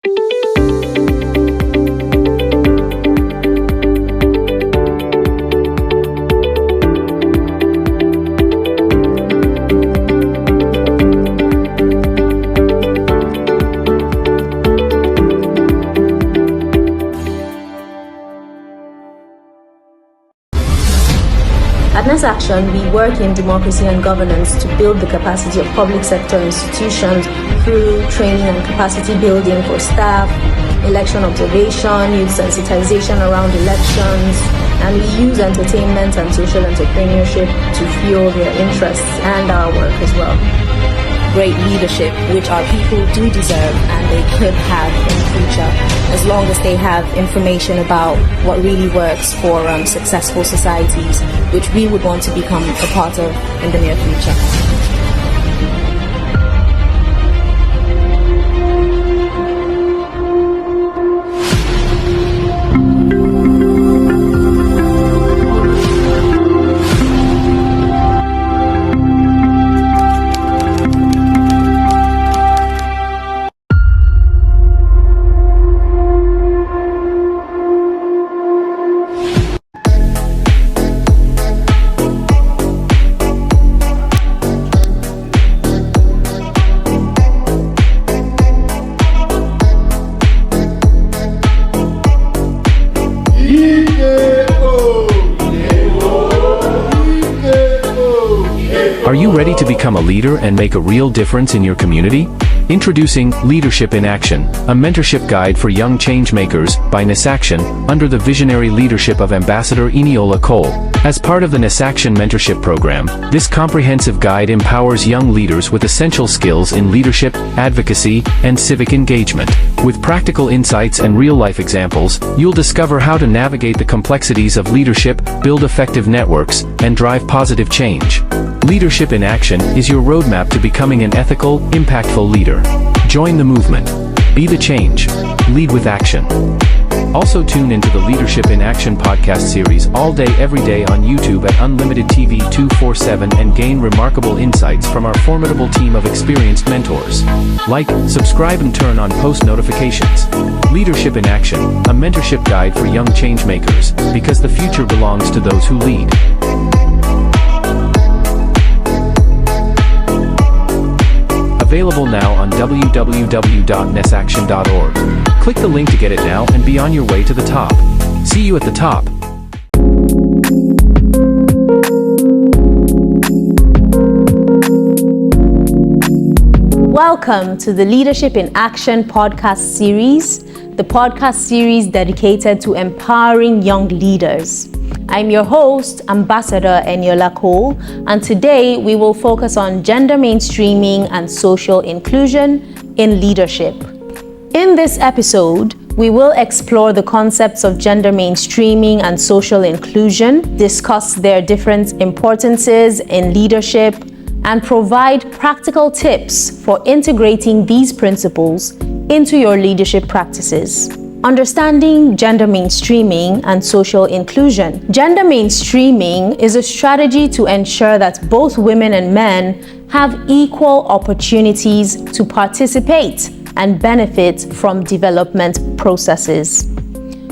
At NESSACTION, we work in democracy and governance to build the capacity of public sector institutions through training and capacity building for staff, election observation, youth sensitization around elections, and we use entertainment and social entrepreneurship to fuel their interests and our work as well. Great leadership, which our people do deserve and they could have in the future, as long as they have information about what really works for successful societies, which we would want to become a part of in the near future. Are you ready to become a leader and make a real difference in your community? Introducing Leadership in Action, a mentorship guide for young changemakers by NESSACTION, under the visionary leadership of Ambassador Temilola Akinade. As part of the NESSACTION Mentorship Program, this comprehensive guide empowers young leaders with essential skills in leadership, advocacy, and civic engagement. With practical insights and real-life examples, you'll discover how to navigate the complexities of leadership, build effective networks, and drive positive change. Leadership in Action is your roadmap to becoming an ethical, impactful leader. Join the movement. Be the change. Lead with action. Also tune into the Leadership in Action podcast series all day every day on YouTube at Unlimited TV 247 and gain remarkable insights from our formidable team of experienced mentors. Like, subscribe and turn on post notifications. Leadership in Action, a mentorship guide for young change makers, because the future belongs to those who lead. Available now on www.nessaction.org. Click the link to get it now and be on your way to the top. See you at the top. Welcome to the Leadership in Action podcast series, the podcast series dedicated to empowering young leaders. I'm your host, Ambassador Temilola Akinade, and today we will focus on gender mainstreaming and social inclusion in leadership. In this episode, we will explore the concepts of gender mainstreaming and social inclusion, discuss their different importances in leadership, and provide practical tips for integrating these principles into your leadership practices. Understanding gender mainstreaming and social inclusion. Gender mainstreaming is a strategy to ensure that both women and men have equal opportunities to participate and benefit from development processes.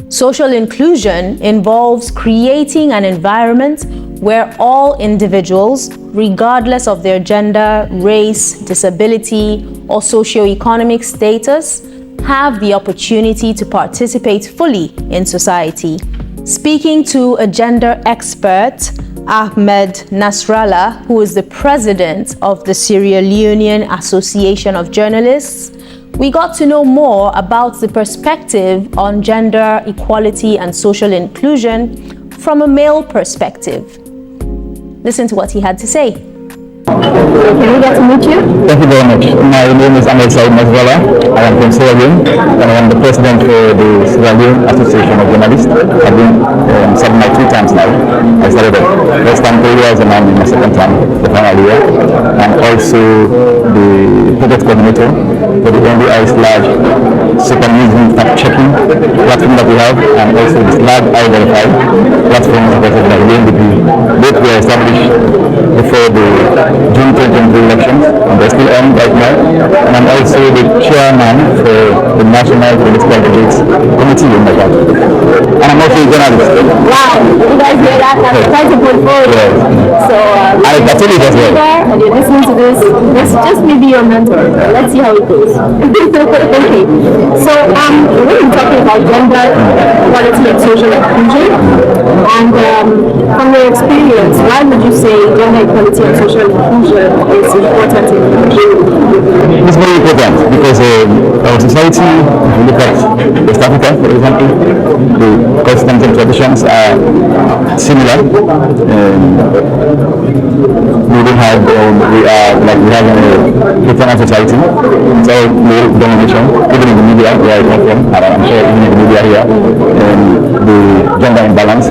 Social inclusion involves creating an environment where all individuals, regardless of their gender, race, disability, or socioeconomic status, have the opportunity to participate fully in society. Speaking to a gender expert, Ahmed Nasralla, who is the president of the Sierra Leone Association of Journalists, we got to know more about the perspective on gender equality and social inclusion from a male perspective. Listen to what he had to say. Can we get to meet you? Thank you very much. My name is Ahmed Nasralla. I am from Sierra Leone and I am the president for the Sierra Leone Association of Journalists. I've been serving my 2 times now. I started the first time 3 years and I'm in my second time, the final year. I'm also the project coordinator for the SLAJ super newsroom fact checking platform that we have, and also the SLAJ I-Verify platform that we have. Both were established before the June 2023 elections, and they're still on right now. And I'm also the chairman for the National Political Debates Committee in my country. And I'm also a journalist. Wow, you guys hear that? That's quite a portfolio. Yes. So, I totally does well. and you're listening to this, this just may be your mentor. Let's see how it goes. Okay. So, when we're talking about gender equality and social inclusion, and from your experience, why would you say gender equality and social inclusion is important in Nigeria? It's very important because our society, if you look at West Africa, for example, the customs and traditions are similar. We don't have, we have a paternal society. It's all male domination, even in the media where I come from, and I'm sure even in the media here, the gender imbalance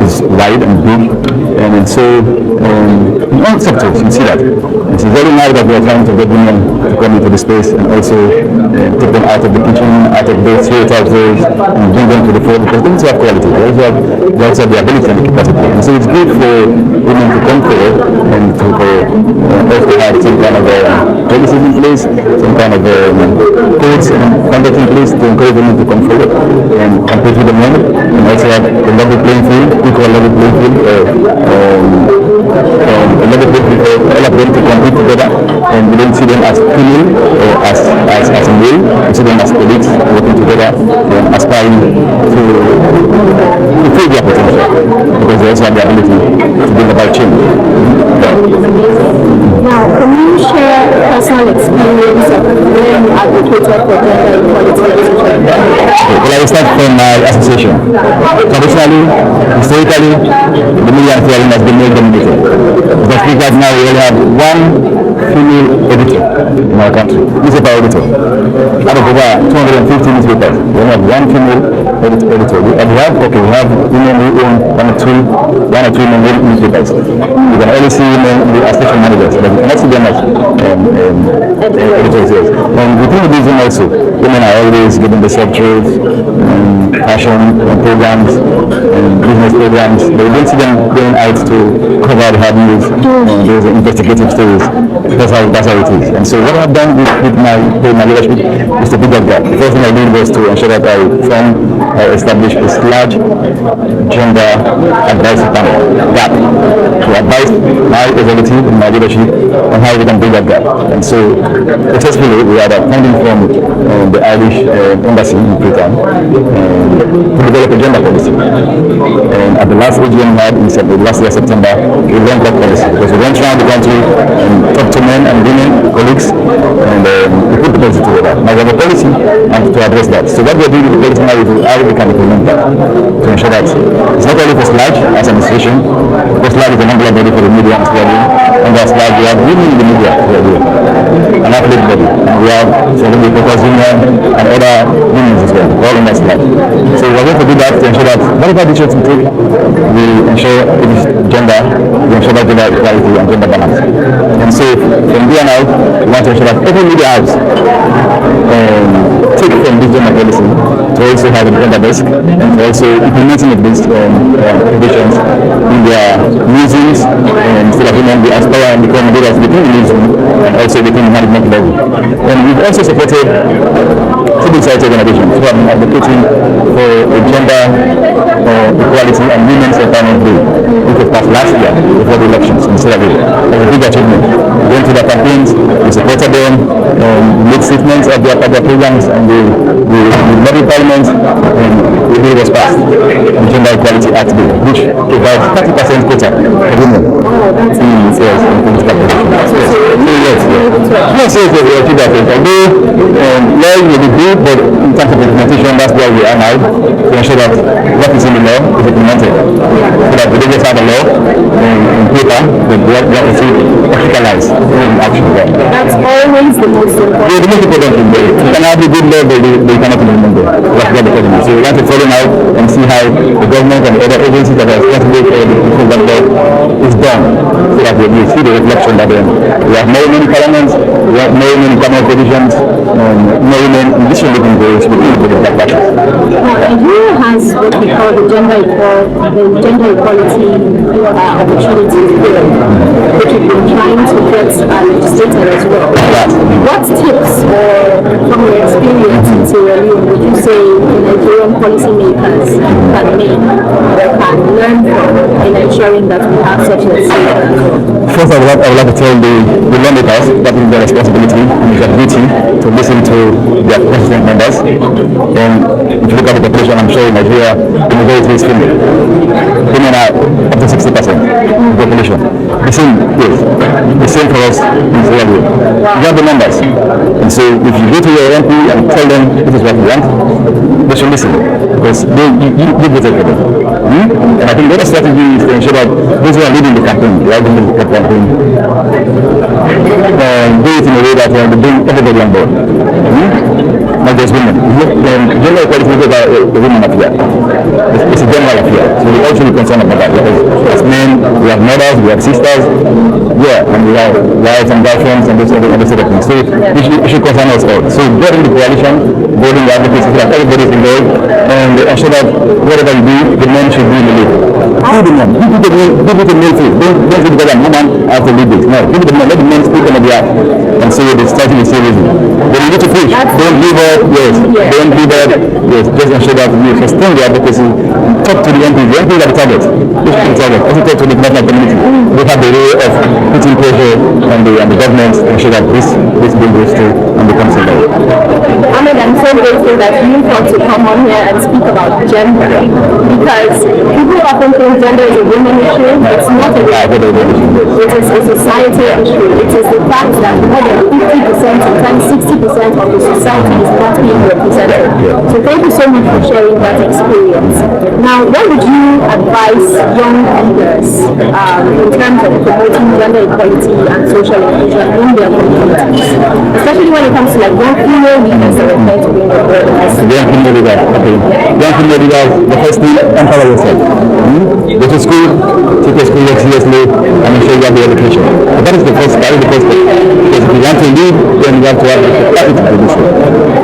is wide and big, and so in all sectors you see that. It's very nice that we are trying to get women to come into the space and also take them out of the kitchen, out of those stereotypes, and bring them to the fore, because they also have quality. They also have the ability and the capacity. And so it's good for women to come forward and to have some kind of policies in place, some kind of codes and conduct in place to encourage women to come forward and compete with the men, and also have a level playing field, equal level playing field, a level playing field for all of them to compete together. And we don't see them as female or as male, we see them as colleagues working together and aspiring to fulfill their potential, because they also have the ability to bring about change. Now, can you share personal experience of when you advocated for gender equality and social inclusion? Well, I will start from my association. Traditionally, historically, the media and theory has been male dominated. Because right now we only have one female editor in our country, newspaper editor. Out of over 250 newspapers, we only have one female editor. We have women who own one or two male newspapers. You can only see women in the station managers, but you cannot see them as editors. Yes. And within the business also, women are always given the sub-trades, fashion programs, business programs. But we don't see them going out to cover the hard news, those investigative stories. That's how it is. And so what I've done with my leadership is to bridge that gap. The first thing I did was to ensure that I established a SLAJ gender advisory panel gap to advise my executive and my leadership on how we can bridge that gap. And so successfully we had a funding from the Irish embassy in Britain to develop a gender policy. And at the last AGM we had in last year September, we launched that policy because we went around the country and talked to men and women, colleagues, and we put the policy together. Now we have a policy and to address that. So what we're doing with the policy now is how we can implement that to ensure that it's not only for SLAJ as an institution, because SLAJ is an umbrella body for the media and SLAJ, and as SLAJ we have women in the media who are doing an athlete body, and we have celebrity because women and other women as well, all in that SLAJ. So we're going to do that to ensure that whatever decisions we take, we ensure it is gender, we ensure that gender equality and gender balance. And so from here now, we want to ensure that every media house take from this gender policy to also have a gender desk and to also implementing of these provisions in their newsrooms, so that women will aspire and become leaders within the newsroom and also within the management level. And we've also supported civil society organizations who have been advocating for a gender equality and women's empowerment bill, which was passed last year before the elections in Sierra Leone. It was a big achievement. We went to their campaigns, we supported them, we made statements of their programs, and we lobbied Parliament, and the bill was passed, the Gender Equality Act Bill, which provides 30% quota for women in sales and political positions. Yes, we achieved that. Although law may be good, but in terms of implementation, that's where we are now, to ensure that what is in the law is implemented. So that we don't just have a law in paper, but we have to see practicalized in action. That's always the most important. The most important thing, you can have a good law, but they cannot implement it. That's what the problem is. So we want to follow out and see how the government and other agencies that are responsible for the improvement law is done, so that we see the reflection that we have more women in parliament, we no women in cabinet positions, no women in decision-making roles within the political parties. Nigeria has what we call the gender equality opportunity bill, which we've been trying to get legislated as well. What tips, or from your experience in Sierra Leone, would you say Nigerian policymakers can make or can learn from in ensuring that we have such a system? First, I would like to tell the lawmakers that is their responsibility and their duty to listen to their constituent members. And if you look at the population, I'm sure in Nigeria, the majority is female. Women are up to 60% of the population. The same for us in Sierra Leone. You have the numbers. And so if you go to your MP and tell them this is what you want, they should listen. Because you voted for them. And I think the other strategy is to ensure that those who are leading the campaign, they are leading the campaign, do it in a way that they bring everybody on board. Not just women. Gender equality is not a women affair. It's a general affair. So we all should be concerned about that. Because as men, we have mothers, we have sisters, and we have wives and girlfriends and those sort of things. So it should concern us all. So get in the coalition, voting the advocacy so that everybody is involved, and ensure that whatever you do, the men should be in the lead. Give the men. Give it to male too. Don't say because I'm a woman, I have to lead this. No, give it to the men. Let the men speak on the behalf and say the strategy is seriously. But you need to push. Don't give up. Yes. Don't give up. Yes. Just ensure that you sustain the advocacy. Talk to the MPs. The MPs are the target. Push the target. Also talk to the international community. They have the way of putting pressure on the government to ensure that this bill goes through and becomes a law. Ahmed, I'm so grateful that you thought to come on here and speak about gender, because people often think gender is a women issue. It's not a women issue. It is a society issue. It is the fact that more than 50%, sometimes 60% of the society is not being represented. So thank you so much for sharing that experience. Now, what would you advise young leaders in terms of promoting gender equality and social inclusion in their communities, especially when it comes to like young female leaders that are trying to bring the word? Young female leaders, the first thing, empower yourself. Go to school, take your school work seriously, and ensure you have the education. But that is the first step. Because if you want to lead, then you have to have the capacity to do so.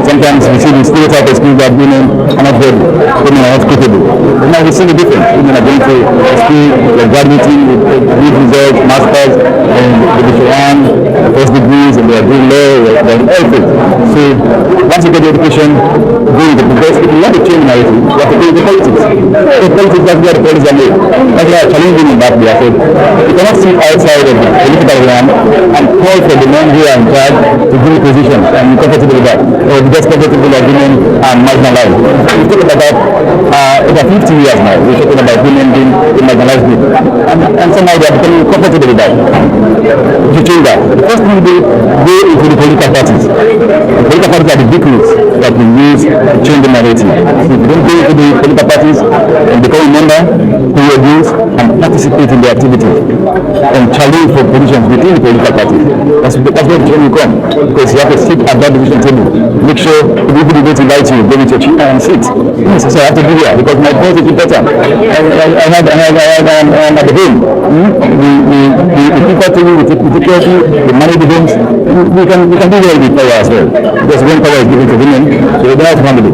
Sometimes we see the stereotype of schools that women are not ready, women are not capable. But now we see the difference. Women are going to school, they're graduating with good results, masters, and the different first degrees, and they are doing law, they're in everything. So once you get the education, go with it. Because if you want to change narrative, you have to go with the politics. The politics, that's where the policies are made. That's why I'm challenging in that way. I said, you cannot sit outside of the political realm and call for the men who are in charge to give you positions and you're comfortable with that. Or just comfortable that women are marginalized. We're talking about over 50 years now, we're talking about women being a marginalized group. And somehow they're becoming comfortable with that. To change that, the first thing we do, go into the political parties. The political parties are the vehicles that we use to change the narrative. So if you don't go into the political parties and become a member, pay your dues, and participate in the activities and challenge for positions within the political party. That's where the change will come. Because you have to sit at that decision table. Make sure the people who go to invite you, go with your chair and sit. Yes, so I have to do that because my voice is important. I have at the home. The people to you, we take care of you, we manage the homes. We can do well with power as well. Because when power is given to women, so they don't have to handle it.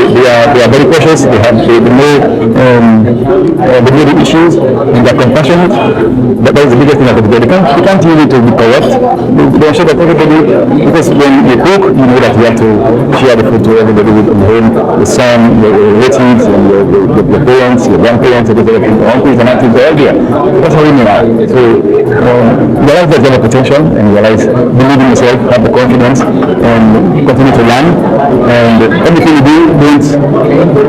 They are very cautious, they know the issues, and they are compassionate. That is the biggest thing I could do. They can't use it to be corrupt. They ensure that everybody, because when you cook, you know that you have to share the food to everybody with the home, the son, your relatives, and your parents, your grandparents, and everything, your uncles and aunties, they're all there. That's how women are. So realize that you have a potential, and realize, believe in yourself, have the confidence, and continue to learn. And everything you do, don't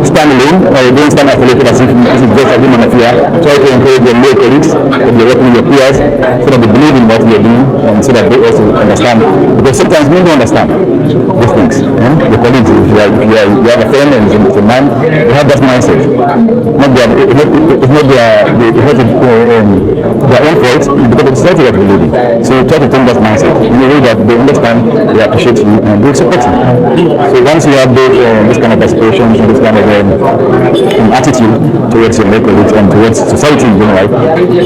stand alone, or don't stand isolated as if this is just a woman affair. Try to encourage your male colleagues, if you're working with your peers, so that they believe in what you're doing, and so that they also understand. Because sometimes men don't understand these things. The colleagues, if you have a friend and it's a man, they have that mindset. It's not their own fault, because of the society that we live in. So try to think that mindset in a way that they understand, they appreciate you, and they support you. So once you have those, this kind of aspirations and this one again attitude towards your colleagues and towards society in general.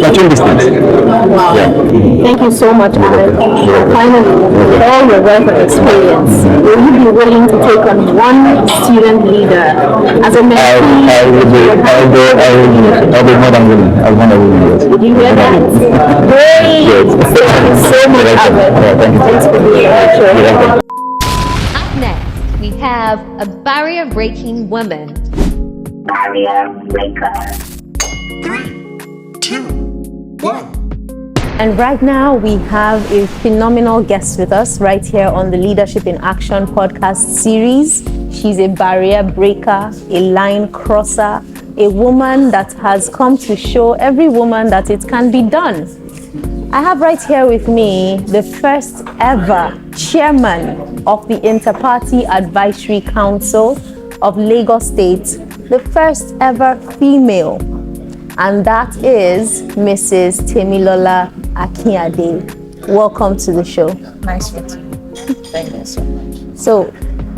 Achieve these things. Wow. Yeah. Thank you so much, Ahmed. Finally, with all your wealth of experience, will you be willing to take on one student leader as a mentee? I'll be more than willing. I'll be more than willing. Did you hear that? Great. Thank you so much, Ahmed. Thanks for being here. Up next, we have a barrier-breaking woman. Barrier breaker. 3, 2, 1. And right now we have a phenomenal guest with us right here on the Leadership in Action podcast series. She's a barrier breaker, a line crosser, a woman that has come to show every woman that it can be done. I have right here with me the first ever chairman of the Inter-Party Advisory Council of Lagos State, the first ever female, and that is Mrs. Temilola Akinade. Welcome to the show. Nice meeting you. Thank you so much. So,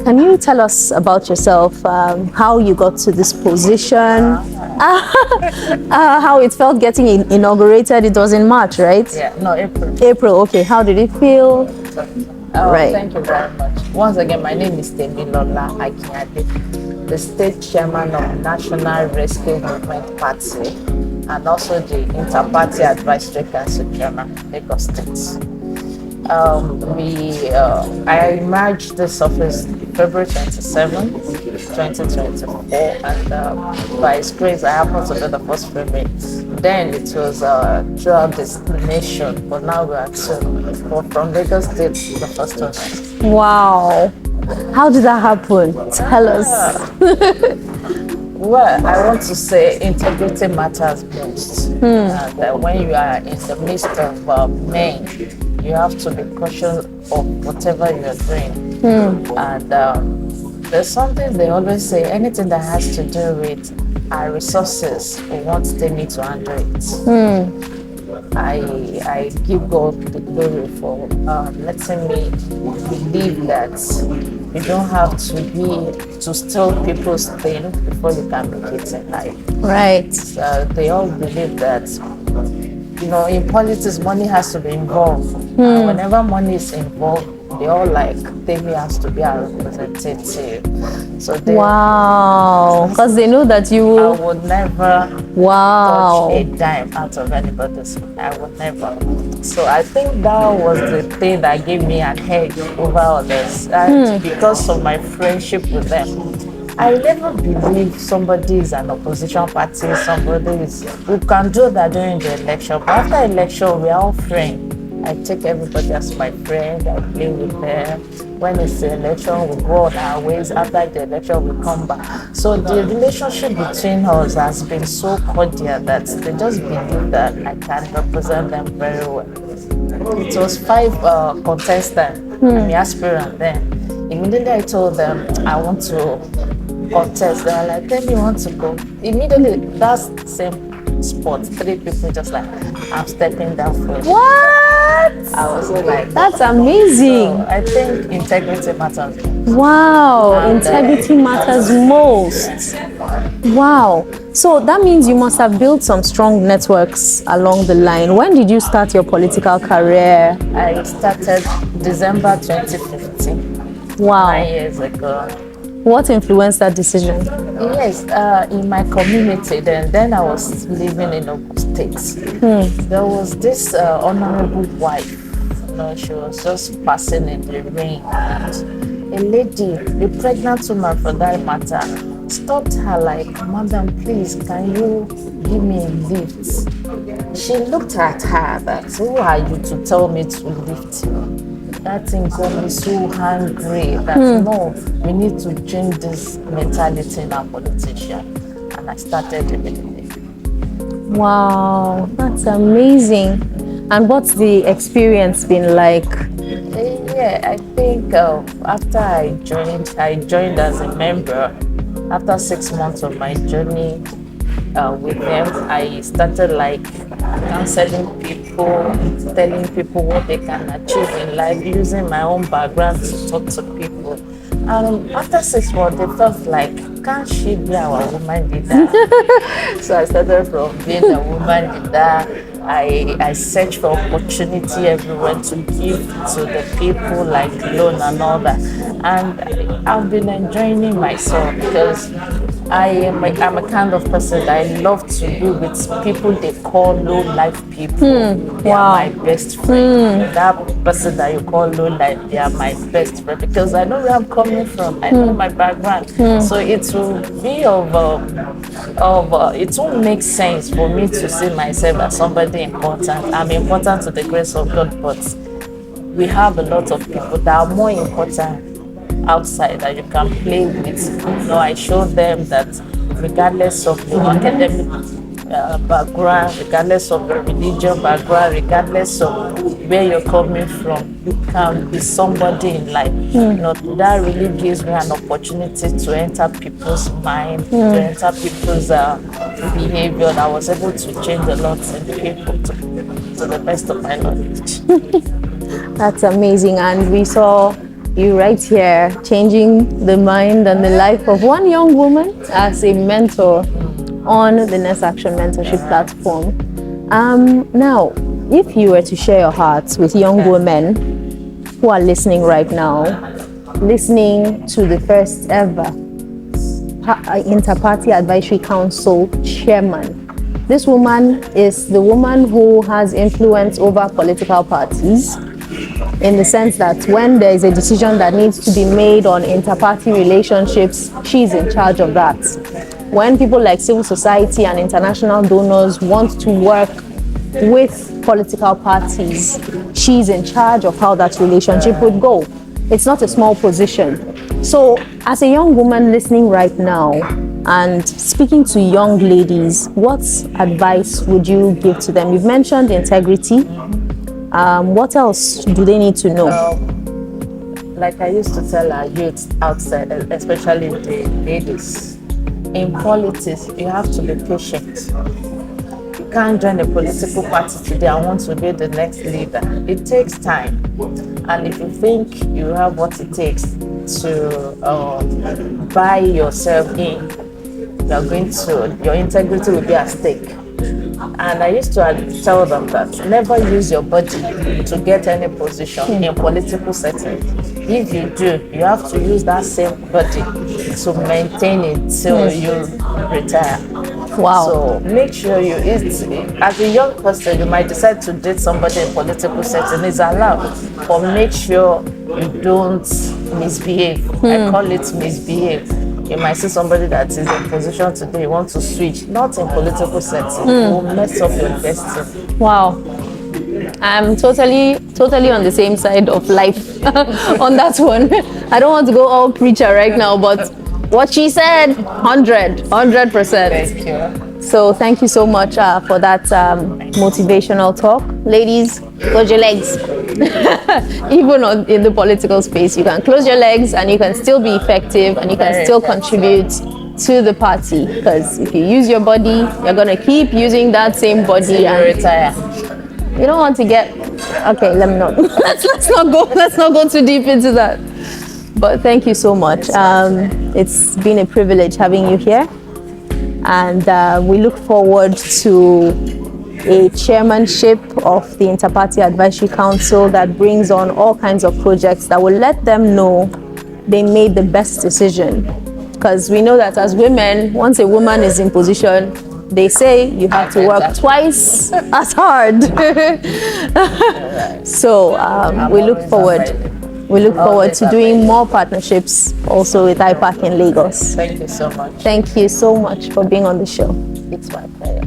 can you tell us about yourself, how you got to this position, how it felt getting inaugurated? It was in March, right? Yeah, no, April. April, okay. How did it feel? Right. Thank you very much. Once again, my name is Temilola Akinade, the state chairman of National Rescue Movement Party and also the Inter-Party Advisory Council chairman, Lagos State. I emerged this office February 27, 2024, and by His grace, I happened to be the first female. Then it was throughout this nation, but now we are from Lagos State, the first one. Wow. How did that happen? Tell us. Well, I want to say integrity matters most. And when you are in the midst of men, you have to be cautious of whatever you are doing. And there's something they always say, anything that has to do with our resources, we want they need to handle it. I give God the glory for letting me believe that you don't have to steal people's things before you can make it in life. Right. They all believe that, you know, in politics, money has to be involved. And whenever money is involved, they all like, Temi has to be our representative. So they, wow, because they know that you will. I would never touch a dime out of anybody's. I would never. So I think that was the thing that gave me an edge over others. And because of my friendship with them, I never believe somebody is an opposition party, somebody is, we can do that during the election. But after election, we are all friends. I take everybody as my friend, I play with them. When it's the election, we go on our ways. After the election, we come back. So the relationship between us has been so cordial that they just believe that I can represent them very well. It was 5 contestants, the aspirant then. Immediately I told them I want to contest. They were like, tell me you want to go. Immediately, that's the same spot, 3 people just like, I'm stepping down for you. What? I was like, that's amazing. So I think integrity matters. Wow, and integrity matters most. Wow. So that means you must have built some strong networks along the line. When did you start your political career? I started December 2015. Wow. 9 years ago. What influenced that decision? Yes, in my community, then I was living in Ogun State. There was this honorable wife, you know, she was just passing in the rain, and a lady, a pregnant woman for that matter, stopped her like, madam, please, can you give me a lift? She looked at her that, who are you to tell me to lift you? That thing got me so hungry that no, we need to change this mentality in our politicians. And I started doing it. Wow, that's amazing. And what's the experience been like? Yeah, I think after I joined as a member. After 6 months of my journey with them, I started like counseling people, telling people what they can achieve in life, using my own background to talk to people. After 6 months, they felt like, can't she be our woman leader? So I started from being a woman leader. I searched for opportunity everywhere to give to the people, like loan and all that. And I've been enjoying myself because I'm a kind of person that I love to be with people they call low life people. They are my best friend. That person that you call low life, they are my best friend because I know where I'm coming from. I know my background. So it will be it won't make sense for me to see myself as somebody important. I'm important to the grace of God, but we have a lot of people that are more important outside that you can play with. I show them that regardless of your academic background, regardless of your religion background, regardless of where you're coming from, you can be somebody in life. That really gives me an opportunity to enter people's mind, to enter people's behavior. I was able to change a lot in people to the best of my knowledge. That's amazing. And we saw you right here changing the mind and the life of one young woman as a mentor on the NESSACTION Mentorship platform. Now, if you were to share your hearts with young women who are listening right now, listening to the first ever Inter-Party Advisory Council chairman. This woman is the woman who has influence over political parties, in the sense that when there is a decision that needs to be made on inter-party relationships, she's in charge of that. When people like civil society and international donors want to work with political parties, she's in charge of how that relationship would go. It's not a small position. So as a young woman listening right now and speaking to young ladies, what advice would you give to them? You've mentioned integrity. What else do they need to know? Like I used to tell our youth outside, especially the ladies, in politics, you have to be patient. You can't join a political party today and want to be the next leader. It takes time. And if you think you have what it takes to buy yourself in, your integrity will be at stake. And I used to tell them that never use your body to get any position in political setting. If you do, you have to use that same body to maintain it till you retire. Wow. So make sure as a young person, you might decide to date somebody in political setting. It's allowed, but make sure you don't misbehave. I call it misbehave. You might see somebody that is in position today, you want to switch, not in political setting. It will mess up your destiny. Wow. I'm totally on the same side of life on that one. I don't want to go all preacher right now, but what she said, 100%. Thank you. So thank you so much for that motivational talk. Ladies, close your legs. Even in the political space, you can close your legs and you can still be effective and you can still contribute to the party. Because if you use your body, you're going to keep using that same body and retire. You don't want to get... Okay, let me not. Let's not go too deep into that. But thank you so much. It's been a privilege having you here. And we look forward to a chairmanship of the Inter-Party Advisory Council that brings on all kinds of projects that will let them know they made the best decision. Because we know that as women, once a woman is in position, they say you have to work twice as hard. So we look forward to doing more partnerships also with IPAC in Lagos. Thank you so much. Thank you so much for being on the show. It's my pleasure.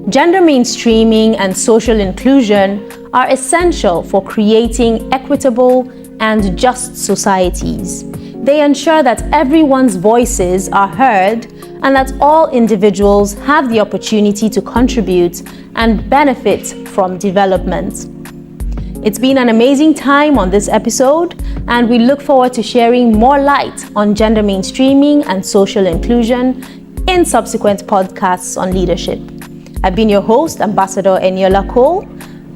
Gender mainstreaming and social inclusion are essential for creating equitable and just societies. They ensure that everyone's voices are heard and that all individuals have the opportunity to contribute and benefit from development. It's been an amazing time on this episode, and we look forward to sharing more light on gender mainstreaming and social inclusion in subsequent podcasts on leadership. I've been your host, Ambassador Eniola Cole,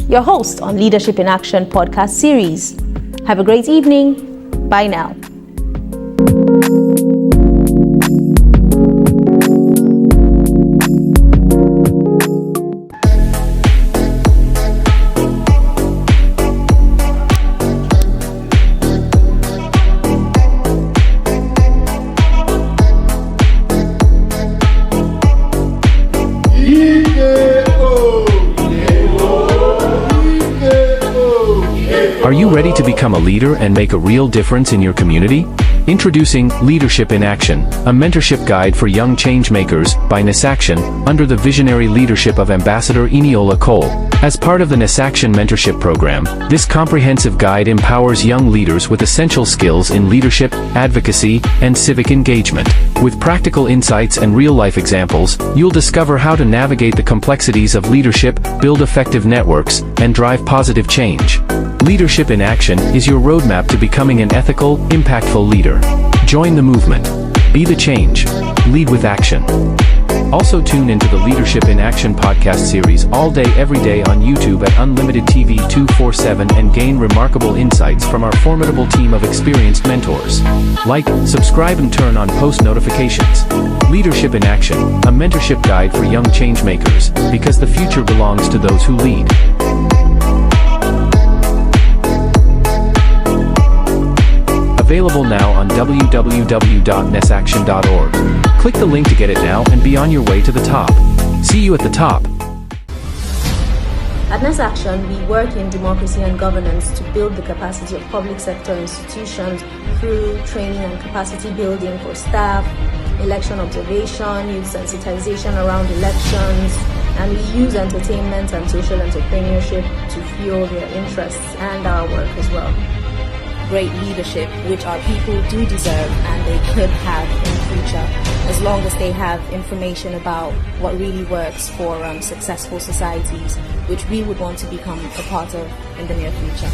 your host on Leadership in Action podcast series. Have a great evening. Bye now. Are you ready to become a leader and make a real difference in your community? Introducing Leadership in Action, a mentorship guide for young changemakers by NESSACTION, under the visionary leadership of Ambassador Temilola Akinade. As part of the NESSACTION Mentorship Program, this comprehensive guide empowers young leaders with essential skills in leadership, advocacy, and civic engagement. With practical insights and real-life examples, you'll discover how to navigate the complexities of leadership, build effective networks, and drive positive change. Leadership in Action is your roadmap to becoming an ethical, impactful leader. Join the movement. Be the change. Lead with action. Also tune into the Leadership in Action podcast series all day every day on YouTube at Unlimited TV 247 and gain remarkable insights from our formidable team of experienced mentors. Like, subscribe and turn on post notifications. Leadership in Action, a mentorship guide for young changemakers, because the future belongs to those who lead. Available now on www.nessaction.org. Click the link to get it now and be on your way to the top. See you at the top. At NESSACTION, we work in democracy and governance to build the capacity of public sector institutions through training and capacity building for staff, election observation, youth sensitization around elections, and we use entertainment and social entrepreneurship to fuel their interests and our work as well. Great leadership, which our people do deserve and they could have in the future, as long as they have information about what really works for successful societies, which we would want to become a part of in the near future.